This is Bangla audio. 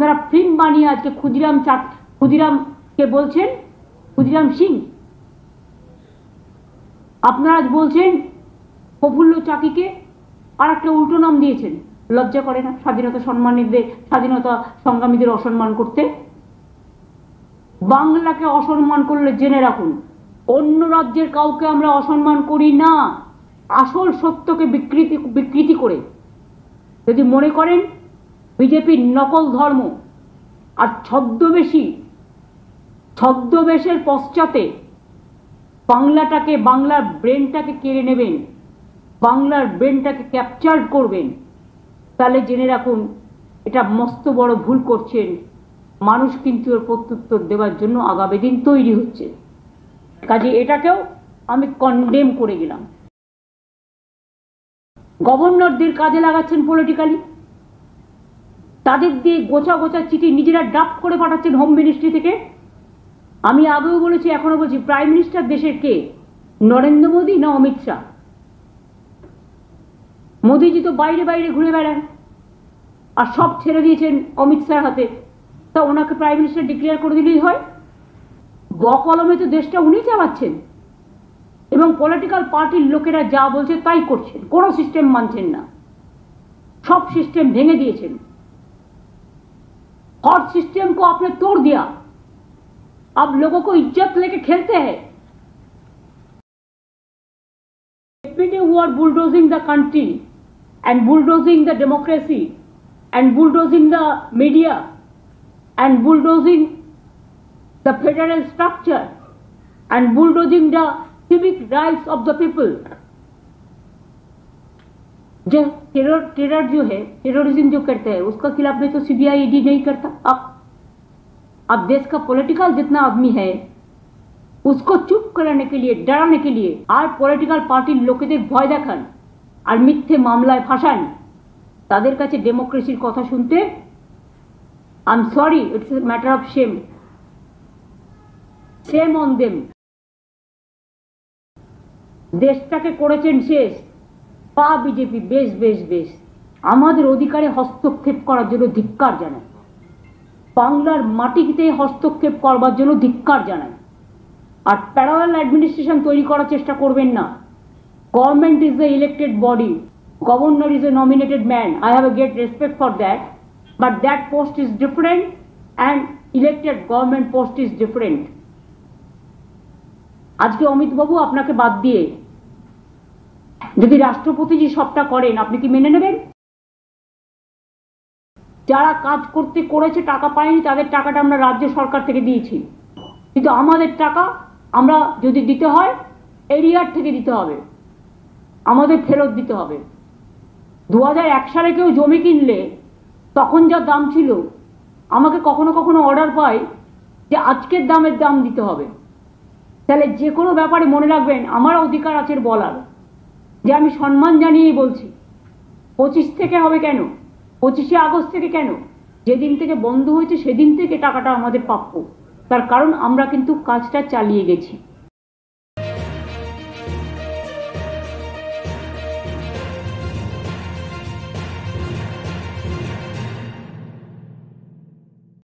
আপনারা ফিল্ম বানিয়ে আজকে ক্ষুদিরামকে বলছেন ক্ষুদিরাম সিং, আপনারা আজ বলছেন প্রফুল্ল চাকিকে আর একটা উল্টো নাম দিয়েছেন। লজ্জা করে না স্বাধীনতা সম্মানীদের, স্বাধীনতা সংগ্রামীদের অসম্মান করতে? বাংলাকে অসম্মান করলে জেনে রাখুন, অন্য রাজ্যের কাউকে আমরা অসম্মান করি না, আসল সত্যকে বিকৃতি করে। যদি মনে করেন বিজেপির নকল ধর্ম আর ছদ্মবেশের পশ্চাতে বাংলাটাকে, বাংলার ব্রেনটাকে কেড়ে নেবেন, বাংলার ব্রেনটাকে ক্যাপচার করবেন, তাহলে জেনে রাখুন এটা মস্ত বড় ভুল করছেন। মানুষ কিন্তু এর প্রত্যুত্তর দেওয়ার জন্য আগামী দিন তৈরি হচ্ছে। কাজে এটাকেও আমি কন্ডেম করে গেলাম। গভর্নরদের কাজে লাগাচ্ছেন পলিটিক্যালি, তাদের দিয়ে গোছা গোছা চিঠি নিজেরা ড্রাফট করে পাঠাচ্ছেন হোম মিনিস্ট্রি থেকে। আমি আগেও বলেছি, এখনো বলছি, প্রাইম মিনিস্টার দেশের কে? নরেন্দ্র মোদী না অমিত শাহ? মোদীজি তো বাইরে বাইরে ঘুরে বেড়ান আর সব ছেড়ে দিয়েছেন অমিত শাহর হাতে, তা ওনাকে প্রাইম মিনিস্টার ডিক্লেয়ার করে দিলেই হয়। বকলমে তো দেশটা উনি চালাচ্ছেন এবং পলিটিক্যাল পার্টির লোকেরা যা বলছে তাই করছেন, কোনো সিস্টেম মানছেন না, সব সিস্টেম ভেঙে দিয়েছেন। हर सिस्टम को आपने तोड़ दिया, अब लोगों को इज्जत लेके खेलते हैं। People who are bulldozing the country and bulldozing the democracy and bulldozing the media and bulldozing the federal structure and bulldozing the civic rights of the people, जो टेरर जो है, टेररिज्म जो करते हैं, उसका खिलाफ में तो सीबीआई ईडी नहीं करता। अब देश का पॉलिटिकल जितना आदमी है उसको चुप कराने के लिए, डराने के लिए আর পলিটিক্যাল পার্টির লোকেদের ভয় দেখান আর মিথ্যে মামলায় ফাঁসান। তাদের কাছে ডেমোক্রেসির কথা শুনতে I am sorry, it's a matter of shame, shame on them. দেশটাকে করেছেন শেষ। পা বিজেপি, বেশ বেশ বেশ, আমাদের অধিকারে হস্তক্ষেপ করার জন্য ধিক্কার জানাই, বাংলার মাটিতে হস্তক্ষেপ করবার জন্য ধিক্কার জানাই। আর প্যারালাল অ্যাডমিনিস্ট্রেশন তৈরি করার চেষ্টা করবেন না। Government is the elected body, governor is a nominated man, I have a great respect for that, but that post is different and elected government post is different. আজকে অমিত বাবু আপনাকে বাদ দিয়ে যদি রাষ্ট্রপতিজি সবটা করেন, আপনি কি মেনে নেবেন? যারা কাজ করেছে টাকা পায়নি, তাদের টাকাটা আমরা রাজ্য সরকার থেকে দিয়েছি, কিন্তু আমাদের টাকা আমরা যদি দিতে হয় এরিয়ার থেকে দিতে হবে, আমাদের ফেরত দিতে হবে। 2001 সালে কেউ জমি কিনলে তখন যা দাম ছিল, আমাকে কখনো কখনো অর্ডার পাই যে আজকের দামের দাম দিতে হবে। তাহলে যে কোনো ব্যাপারে মনে রাখবেন আমার অধিকার আছে বলার, যে আমি সম্মান জানিয়েই বলছি। 25 থেকে হবে কেন, 25শে আগস্ট থেকে কেন? যেদিন থেকে বন্ধ হয়েছে সেদিন থেকে টাকাটা আমাদের প্রাপ্য, তার কারণ আমরা কিন্তু কাজটা চালিয়ে গেছি।